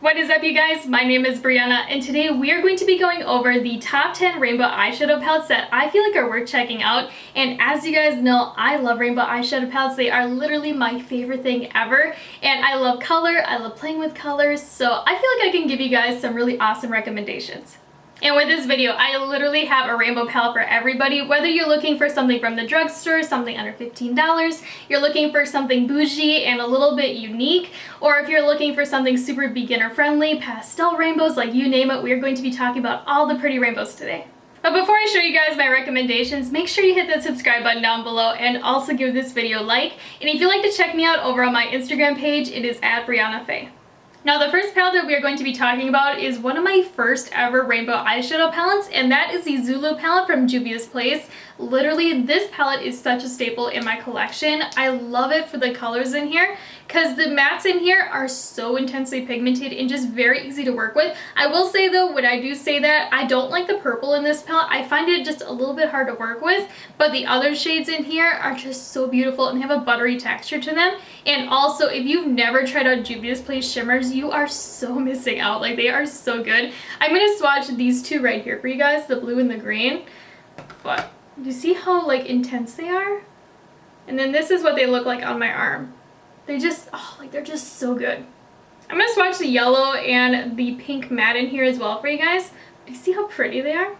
What is up, you guys? My name is Breyonna, and today we are going to be going over the top 10 rainbow eyeshadow palettes that I feel like are worth checking out. And as you guys know, I love rainbow eyeshadow palettes. They are literally my favorite thing ever. And I love color, I love playing with colors, so I feel like I can give you guys some really awesome recommendations. And with this video, I literally have a rainbow palette for everybody, whether you're looking for something from the drugstore, something under $15, you're looking for something bougie and a little bit unique, or if you're looking for something super beginner friendly, pastel rainbows, like you name it, we are going to be talking about all the pretty rainbows today. But before I show you guys my recommendations, make sure you hit that subscribe button down below and also give this video a like. And if you'd like to check me out over on my Instagram page, it is at Breyonna Faye. Now, the first palette that we are going to be talking about is one of my first ever rainbow eyeshadow palettes, and that is the Zullo palette from Juby's Place. Literally, this palette is such a staple in my collection. I love it for the colors in here because the mattes in here are so intensely pigmented and just very easy to work with. I will say though, when I do say that, I don't like the purple in this palette. I find it just a little bit hard to work with, but the other shades in here are just so beautiful and have a buttery texture to them. And also, if you've never tried out Juby's Place shimmers, you are so missing out. Like, they are so good. I'm going to swatch these two right here for you guys, the blue and the green. But you see how like intense they are? And then this is what they look like on my arm. They just, they're just so good. I'm going to swatch the yellow and the pink matte in here as well for you guys. Do you see how pretty they are?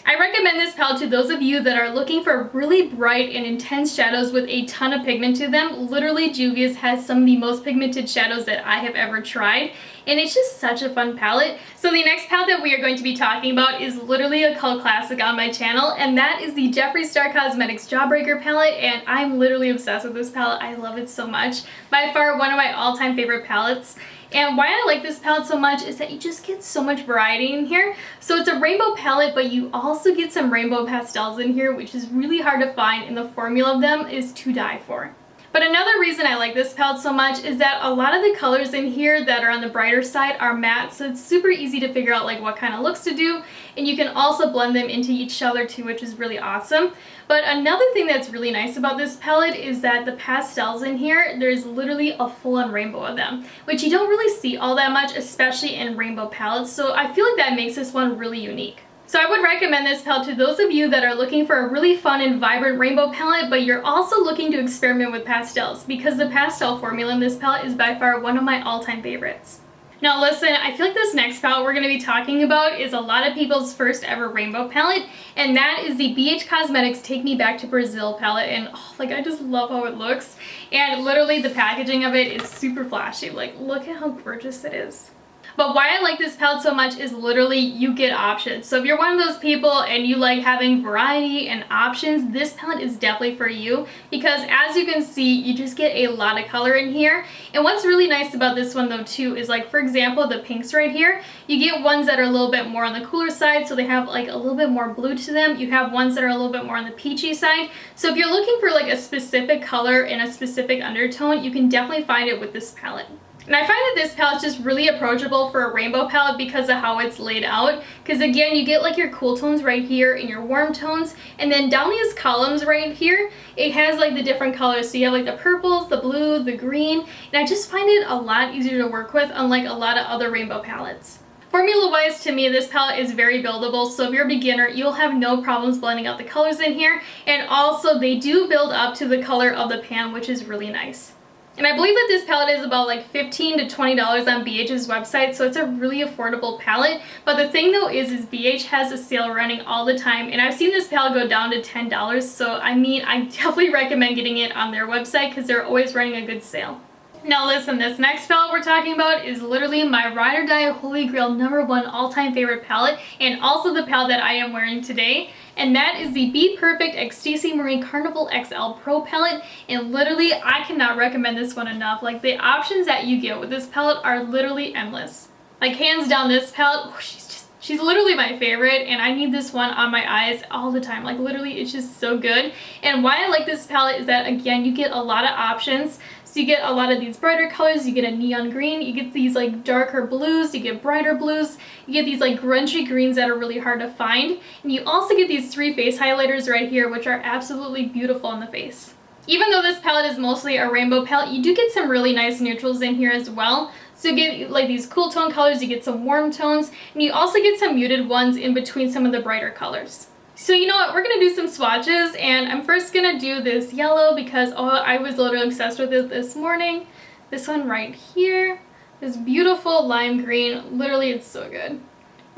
I recommend this palette to those of you that are looking for really bright and intense shadows with a ton of pigment to them. Literally, Juvia's has some of the most pigmented shadows that I have ever tried, and it's just such a fun palette. So the next palette that we are going to be talking about is literally a cult classic on my channel, and that is the Jeffree Star Cosmetics Jawbreaker palette, and I'm literally obsessed with this palette. I love it so much. By far one of my all-time favorite palettes. And why I like this palette so much is that you just get so much variety in here. So it's a rainbow palette, but you also get some rainbow pastels in here, which is really hard to find, and the formula of them is to die for. But another reason I like this palette so much is that a lot of the colors in here that are on the brighter side are matte, so it's super easy to figure out like what kind of looks to do, and you can also blend them into each other too, which is really awesome. But another thing that's really nice about this palette is that the pastels in here, there's literally a full-on rainbow of them, which you don't really see all that much, especially in rainbow palettes, so I feel like that makes this one really unique. So I would recommend this palette to those of you that are looking for a really fun and vibrant rainbow palette, but you're also looking to experiment with pastels, because the pastel formula in this palette is by far one of my all-time favorites. Now listen, I feel like this next palette we're going to be talking about is a lot of people's first ever rainbow palette, and that is the BH Cosmetics Take Me Back to Brazil palette, and I just love how it looks, and literally the packaging of it is super flashy. Like, look at how gorgeous it is. But why I like this palette so much is literally you get options. So if you're one of those people and you like having variety and options, this palette is definitely for you, because as you can see, you just get a lot of color in here. And what's really nice about this one though too is, like, for example, the pinks right here, you get ones that are a little bit more on the cooler side, so they have like a little bit more blue to them. You have ones that are a little bit more on the peachy side. So if you're looking for like a specific color and a specific undertone, you can definitely find it with this palette. And I find that this palette is just really approachable for a rainbow palette because of how it's laid out. Because again, you get like your cool tones right here and your warm tones. And then down these columns right here, it has like the different colors. So you have like the purples, the blue, the green. And I just find it a lot easier to work with, unlike a lot of other rainbow palettes. Formula-wise, to me, this palette is very buildable, so if you're a beginner, you'll have no problems blending out the colors in here. And also, they do build up to the color of the pan, which is really nice. And I believe that this palette is about like $15 to $20 on BH's website, so it's a really affordable palette. But the thing though is BH has a sale running all the time, and I've seen this palette go down to $10, so I mean, I definitely recommend getting it on their website because they're always running a good sale. Now listen, this next palette we're talking about is literally my ride or die holy grail #1 all-time favorite palette, and also the palette that I am wearing today. And that is the Be Perfect XTC Marie Carnival XL Pro palette, and literally I cannot recommend this one enough. Like, the options that you get with this palette are literally endless. Like, hands down, this palette, she's literally my favorite, and I need this one on my eyes all the time. Like, literally, it's just so good. And why I like this palette is that, again, you get a lot of options. So you get a lot of these brighter colors, you get a neon green, you get these like darker blues, you get brighter blues, you get these like grungy greens that are really hard to find, and you also get these 3 face highlighters right here, which are absolutely beautiful on the face. Even though this palette is mostly a rainbow palette, you do get some really nice neutrals in here as well. So you get like these cool tone colors, you get some warm tones, and you also get some muted ones in between some of the brighter colors. So you know what, we're gonna do some swatches, and I'm first gonna do this yellow because I was literally obsessed with it this morning. This one right here, this beautiful lime green, literally it's so good.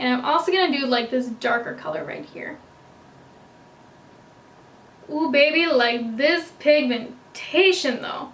And I'm also gonna do like this darker color right here. Ooh baby, like this pigmentation though.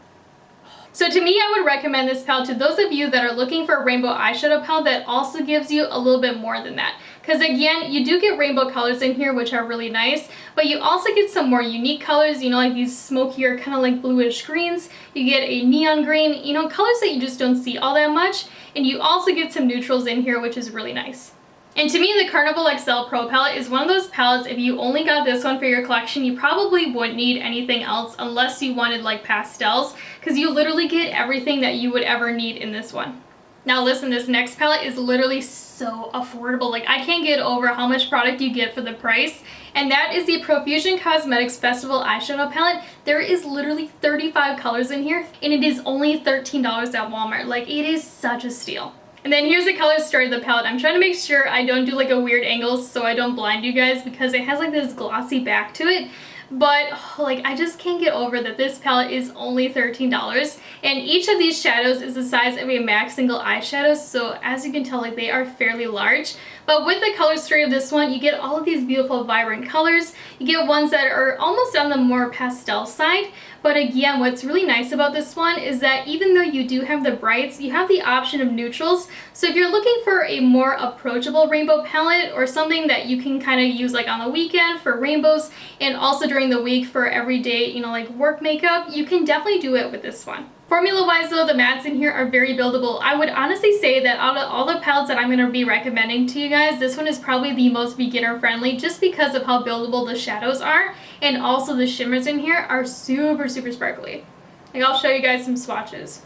So to me, I would recommend this palette to those of you that are looking for a rainbow eyeshadow palette that also gives you a little bit more than that. Because again, you do get rainbow colors in here, which are really nice, but you also get some more unique colors, you know, like these smokier kind of like bluish greens. You get a neon green, you know, colors that you just don't see all that much. And you also get some neutrals in here, which is really nice. And to me, the Carnival XL Pro palette is one of those palettes, if you only got this one for your collection, you probably wouldn't need anything else unless you wanted like pastels, because you literally get everything that you would ever need in this one. Now listen, this next palette is literally so affordable. Like I can't get over how much product you get for the price. And that is the Profusion Cosmetics Festival Eyeshadow Palette. There is literally 35 colors in here, and it is only $13 at Walmart. Like it is such a steal. And then here's the color story of the palette. I'm trying to make sure I don't do like a weird angle so I don't blind you guys, because it has like this glossy back to it. But like I just can't get over that this palette is only $13, and each of these shadows is the size of a MAC single eyeshadow, so as you can tell, like they are fairly large. But with the color story of this one, you get all of these beautiful vibrant colors. You get ones that are almost on the more pastel side. But again, what's really nice about this one is that even though you do have the brights, you have the option of neutrals. So if you're looking for a more approachable rainbow palette, or something that you can kind of use like on the weekend for rainbows and also during the week for everyday, you know, like work makeup, you can definitely do it with this one. Formula wise though, the mattes in here are very buildable. I would honestly say that out of all the palettes that I'm going to be recommending to you guys, this one is probably the most beginner friendly, just because of how buildable the shadows are, and also the shimmers in here are super sparkly. Like I'll show you guys some swatches.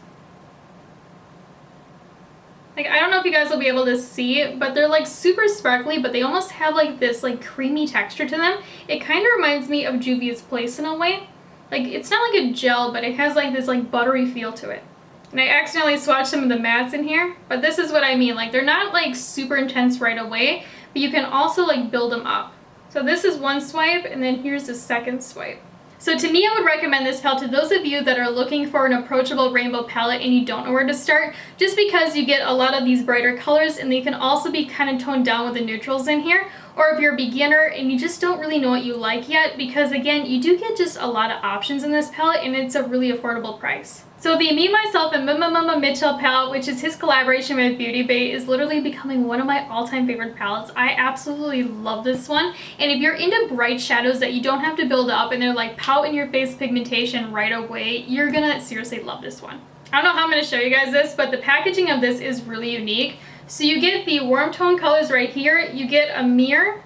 Like I don't know if you guys will be able to see, but they're like super sparkly, but they almost have like this like creamy texture to them. It kind of reminds me of Juvia's Place in a way. Like it's not like a gel, but it has like this like buttery feel to it. And I accidentally swatched some of the mattes in here, but this is what I mean. Like they're not like super intense right away, but you can also like build them up. So this is one swipe, and then here's the second swipe. So to me, I would recommend this palette to those of you that are looking for an approachable rainbow palette and you don't know where to start, just because you get a lot of these brighter colors, and they can also be kind of toned down with the neutrals in here. Or if you're a beginner and you just don't really know what you like yet, because again, you do get just a lot of options in this palette, and it's a really affordable price. So the Me, Myself, and Mama Mitchell palette, which is his collaboration with Beauty Bay, is literally becoming one of my all-time favorite palettes. I absolutely love this one. And if you're into bright shadows that you don't have to build up and they're like pout in your face pigmentation right away, you're gonna seriously love this one. I don't know how I'm gonna show you guys this, but the packaging of this is really unique. So you get the warm tone colors right here, you get a mirror,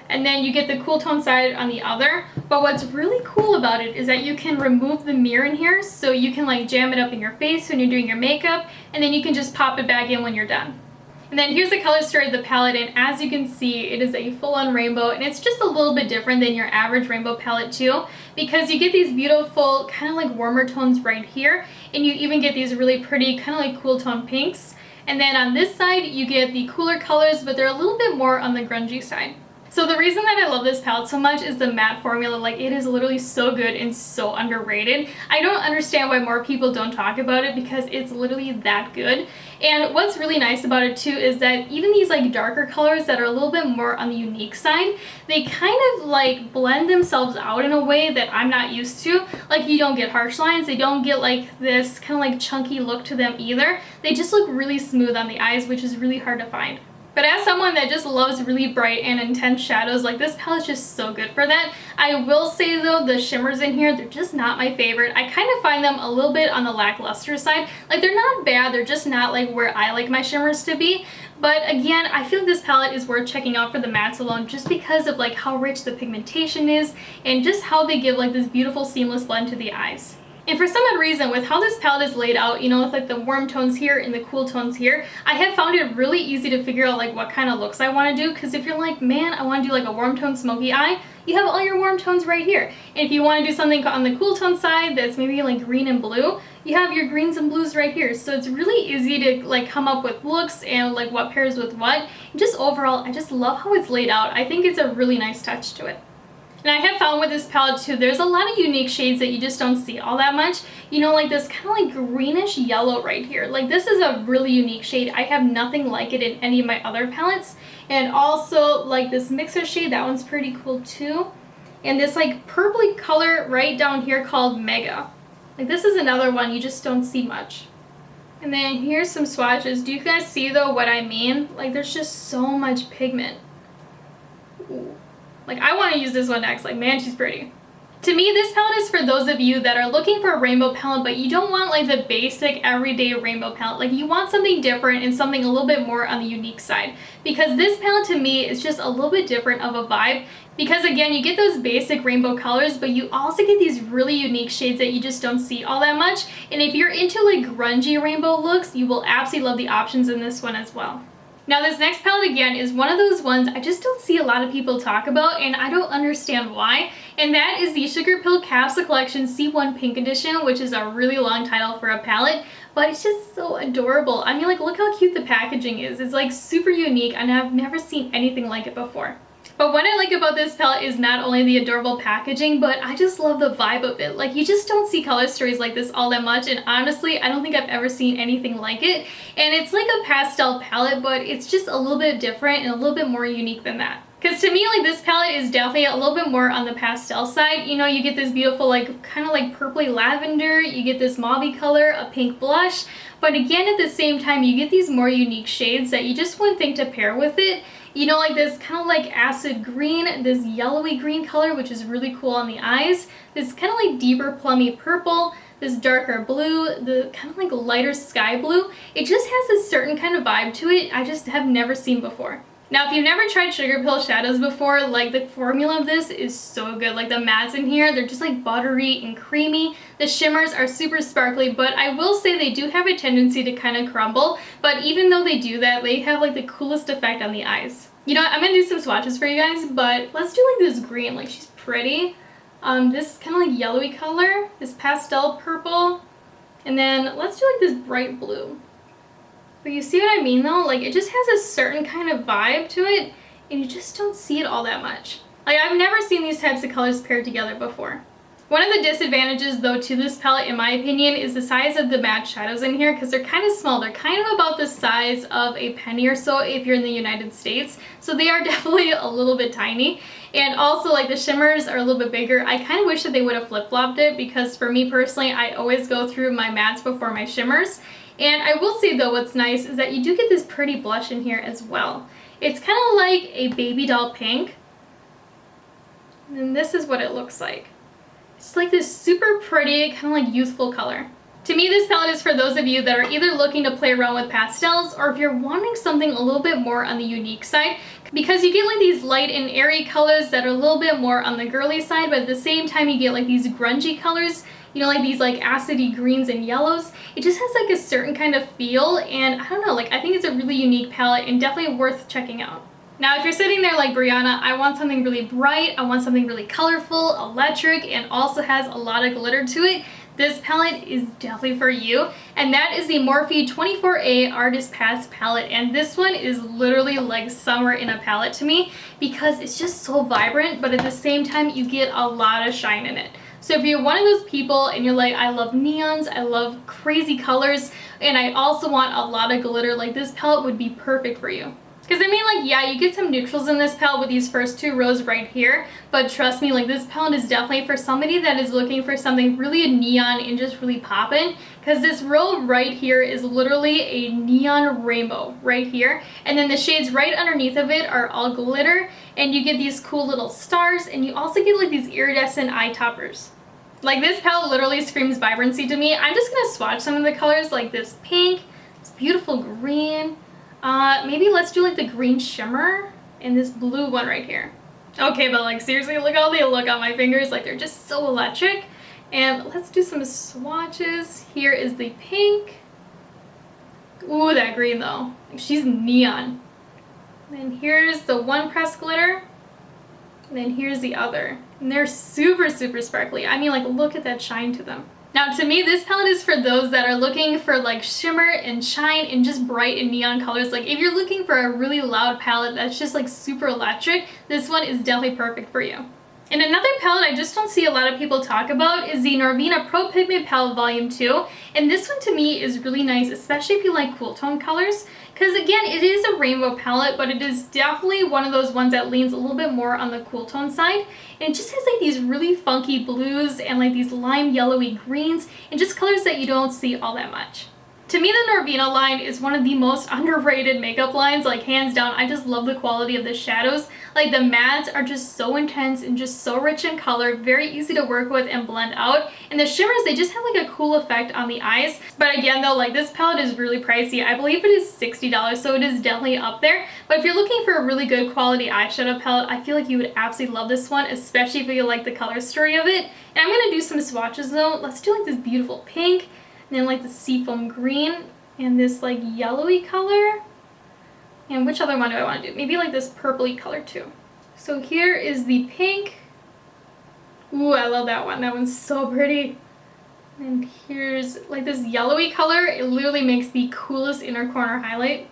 and then you get the cool tone side on the other. But what's really cool about it is that you can remove the mirror in here, so you can like jam it up in your face when you're doing your makeup, and then you can just pop it back in when you're done. And then here's the color story of the palette, and as you can see, it is a full-on rainbow, and it's just a little bit different than your average rainbow palette too, because you get these beautiful kind of like warmer tones right here, and you even get these really pretty kind of like cool tone pinks. And then on this side, you get the cooler colors, but they're a little bit more on the grungy side. So the reason that I love this palette so much is the matte formula. Like it is literally so good and so underrated. I don't understand why more people don't talk about it, because it's literally that good. And what's really nice about it too is that even these like darker colors that are a little bit more on the unique side, they kind of like blend themselves out in a way that I'm not used to. Like you don't get harsh lines, they don't get like this kind of like chunky look to them either. They just look really smooth on the eyes, which is really hard to find. But as someone that just loves really bright and intense shadows, like this palette's just so good for that. I will say though, the shimmers in here, they're just not my favorite. I kind of find them a little bit on the lackluster side. Like they're not bad, they're just not like where I like my shimmers to be. But again, I feel this palette is worth checking out for the mattes alone, just because of like how rich the pigmentation is and just how they give like this beautiful seamless blend to the eyes. And for some odd reason, with how this palette is laid out, you know, with like the warm tones here and the cool tones here, I have found it really easy to figure out like what kind of looks I want to do. Because if you're like, man, I want to do like a warm tone smoky eye, you have all your warm tones right here. And if you want to do something on the cool tone side that's maybe like green and blue, you have your greens and blues right here. So it's really easy to like come up with looks and like what pairs with what. And just overall, I just love how it's laid out. I think it's a really nice touch to it. And I have found with this palette too, there's a lot of unique shades that you just don't see all that much. You know, like this kind of like greenish yellow right here. Like this is a really unique shade. I have nothing like it in any of my other palettes. And also like this mixer shade, that one's pretty cool too. And this like purpley color right down here called Mega. Like this is another one you just don't see much. And then here's some swatches. Do you guys see though what I mean? Like there's just so much pigment. Ooh. Like I want to use this one next. Like man, she's pretty. To me, this palette is for those of you that are looking for a rainbow palette, but you don't want like the basic everyday rainbow palette. Like you want something different and something a little bit more on the unique side. Because this palette to me is just a little bit different of a vibe. Because again, you get those basic rainbow colors, but you also get these really unique shades that you just don't see all that much. And if you're into like grungy rainbow looks, you will absolutely love the options in this one as well. Now this next palette again is one of those ones I just don't see a lot of people talk about, and I don't understand why. And that is the Sugar Pill Capsule Collection C1 Pink Edition, which is a really long title for a palette, but it's just so adorable. I mean, like, look how cute the packaging is. It's like super unique, and I've never seen anything like it before. But what I like about this palette is not only the adorable packaging, but I just love the vibe of it. Like, you just don't see color stories like this all that much, and honestly, I don't think I've ever seen anything like it. And it's like a pastel palette, but it's just a little bit different and a little bit more unique than that. Because to me, like, this palette is definitely a little bit more on the pastel side. You know, you get this beautiful, like, kind of like purpley lavender, you get this mauve color, a pink blush, but again, at the same time, you get these more unique shades that you just wouldn't think to pair with it. You know, like this kind of like acid green, this yellowy green color, which is really cool on the eyes, this kind of like deeper plummy purple, this darker blue, the kind of like lighter sky blue. It just has a certain kind of vibe to it I just have never seen before. Now, if you've never tried Sugar Pill shadows before, like the formula of this is so good. Like the mattes in here, they're just like buttery and creamy. The shimmers are super sparkly, but I will say they do have a tendency to kind of crumble. But even though they do that, they have like the coolest effect on the eyes. You know what, I'm gonna do some swatches for you guys, but let's do like this green, like she's pretty. This kind of like yellowy color, this pastel purple, and then let's do like this bright blue. But you see what I mean though? Like it just has a certain kind of vibe to it, and you just don't see it all that much. Like I've never seen these types of colors paired together before. One of the disadvantages though to this palette in my opinion is the size of the matte shadows in here, because they're kind of small. They're kind of about the size of a penny or so if you're in the United States. So they are definitely a little bit tiny. And also like the shimmers are a little bit bigger. I kind of wish that they would have flip-flopped it, because for me personally, I always go through my mattes before my shimmers. And I will say though, what's nice is that you do get this pretty blush in here as well. It's kind of like a baby doll pink. And this is what it looks like. It's like this super pretty, kind of like youthful color. To me, this palette is for those of you that are either looking to play around with pastels, or if you're wanting something a little bit more on the unique side, because you get like these light and airy colors that are a little bit more on the girly side, but at the same time you get like these grungy colors, you know, like these like acidy greens and yellows. It just has like a certain kind of feel, and I don't know, like I think it's a really unique palette and definitely worth checking out. Now, if you're sitting there like Breyonna, I want something really bright, I want something really colorful, electric, and also has a lot of glitter to it, this palette is definitely for you. And that is the Morphe 24A Artist Pass palette. And this one is literally like summer in a palette to me, because it's just so vibrant, but at the same time, you get a lot of shine in it. So if you're one of those people and you're like, I love neons, I love crazy colors, and I also want a lot of glitter, like this palette would be perfect for you. Because I mean, like, yeah, you get some neutrals in this palette with these first two rows right here, but trust me, like, this palette is definitely for somebody that is looking for something really neon and just really poppin', because this row right here is literally a neon rainbow right here, and then the shades right underneath of it are all glitter, and you get these cool little stars, and you also get, like, these iridescent eye toppers. Like, this palette literally screams vibrancy to me. I'm just gonna swatch some of the colors, like this pink, this beautiful green. Maybe let's do like the green shimmer and this blue one right here. Okay, but like seriously, look how they look on my fingers. Like they're just so electric. And let's do some swatches. Here is the pink. Ooh, that green though. Like, she's neon. And then here's the one pressed glitter. And then here's the other. And they're super, super sparkly. I mean, like, look at that shine to them. Now to me, this palette is for those that are looking for like shimmer and shine and just bright and neon colors. Like if you're looking for a really loud palette that's just like super electric, this one is definitely perfect for you. And another palette I just don't see a lot of people talk about is the Nirvana Pro Pigment Palette Volume 2. And this one to me is really nice, especially if you like cool tone colors. Because again, it is a rainbow palette, but it is definitely one of those ones that leans a little bit more on the cool tone side. And it just has like these really funky blues and like these lime yellowy greens and just colors that you don't see all that much. To me, the Nirvana line is one of the most underrated makeup lines, like hands down. I just love the quality of the shadows. Like the mattes are just so intense and just so rich in color, very easy to work with and blend out. And the shimmers, they just have like a cool effect on the eyes. But again though, like this palette is really pricey. I believe it is $60, so it is definitely up there. But if you're looking for a really good quality eyeshadow palette, I feel like you would absolutely love this one, especially if you like the color story of it. And I'm gonna do some swatches though. Let's do like this beautiful pink, and then like the seafoam green, and this like yellowy color. And which other one do I want to do? Maybe like this purpley color too. So here is the pink. Ooh, I love that one. That one's so pretty. And here's like this yellowy color. It literally makes the coolest inner corner highlight.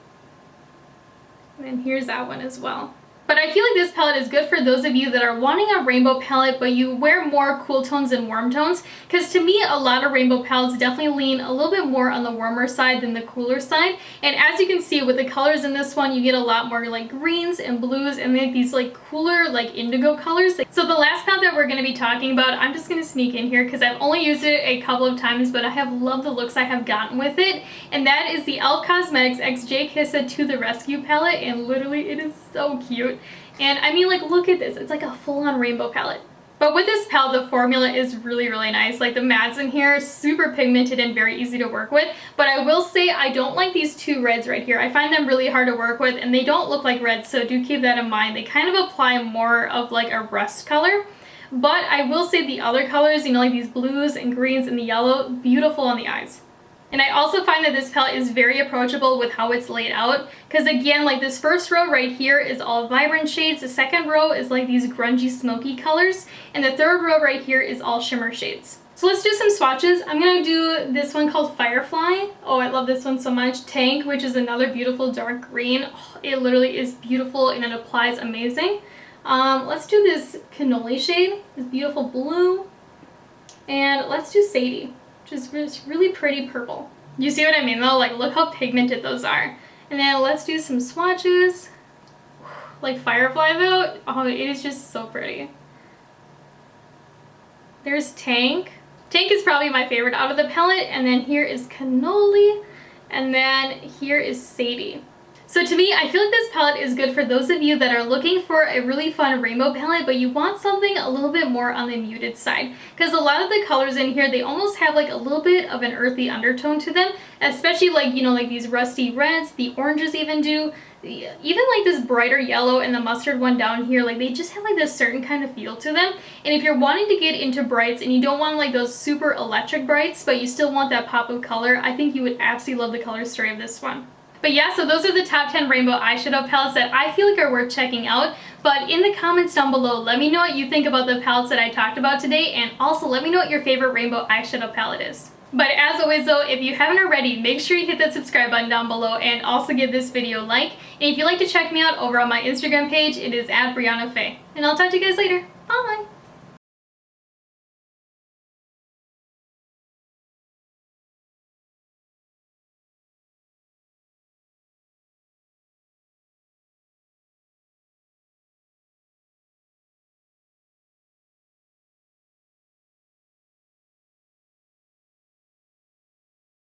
And then here's that one as well. But I feel like this palette is good for those of you that are wanting a rainbow palette, but you wear more cool tones and warm tones. Because to me, a lot of rainbow palettes definitely lean a little bit more on the warmer side than the cooler side. And as you can see with the colors in this one, you get a lot more like greens and blues and like these like cooler like indigo colors. So the last palette that we're going to be talking about, I'm just going to sneak in here because I've only used it a couple of times, but I have loved the looks I have gotten with it. And that is the e.l.f. Cosmetics X J Kissa To The Rescue palette. And literally it is so cute. And I mean, like, look at this. It's like a full-on rainbow palette. But with this palette, the formula is really, really nice. Like the mattes in here, super pigmented and very easy to work with. But I will say I don't like these two reds right here. I find them really hard to work with and they don't look like reds, so do keep that in mind. They kind of apply more of like a rust color. But I will say the other colors, you know, like these blues and greens and the yellow, beautiful on the eyes. And I also find that this palette is very approachable with how it's laid out. Because again, like this first row right here is all vibrant shades. The second row is like these grungy smoky colors. And the third row right here is all shimmer shades. So let's do some swatches. I'm going to do this one called Firefly. Oh, I love this one so much. Tank, which is another beautiful dark green. Oh, it literally is beautiful and it applies amazing. Let's do this Cannoli shade, this beautiful blue. And let's do Sadie, which is this really pretty purple. You see what I mean though? Like look how pigmented those are. And then let's do some swatches. Like Firefly though, oh, it is just so pretty. There's Tank. Tank is probably my favorite out of the palette. And then here is Cannoli. And then here is Sadie. So to me, I feel like this palette is good for those of you that are looking for a really fun rainbow palette, but you want something a little bit more on the muted side. Because a lot of the colors in here, they almost have like a little bit of an earthy undertone to them, especially like, you know, like these rusty reds, the oranges even do. Even like this brighter yellow and the mustard one down here, like they just have like this certain kind of feel to them. And if you're wanting to get into brights and you don't want like those super electric brights, but you still want that pop of color, I think you would absolutely love the color story of this one. But yeah, so those are the top 10 rainbow eyeshadow palettes that I feel like are worth checking out. But in the comments down below, let me know what you think about the palettes that I talked about today, and also let me know what your favorite rainbow eyeshadow palette is. But as always though, if you haven't already, make sure you hit that subscribe button down below and also give this video a like. And if you'd like to check me out over on my Instagram page, it is @Breyonna Faye. And I'll talk to you guys later. Bye!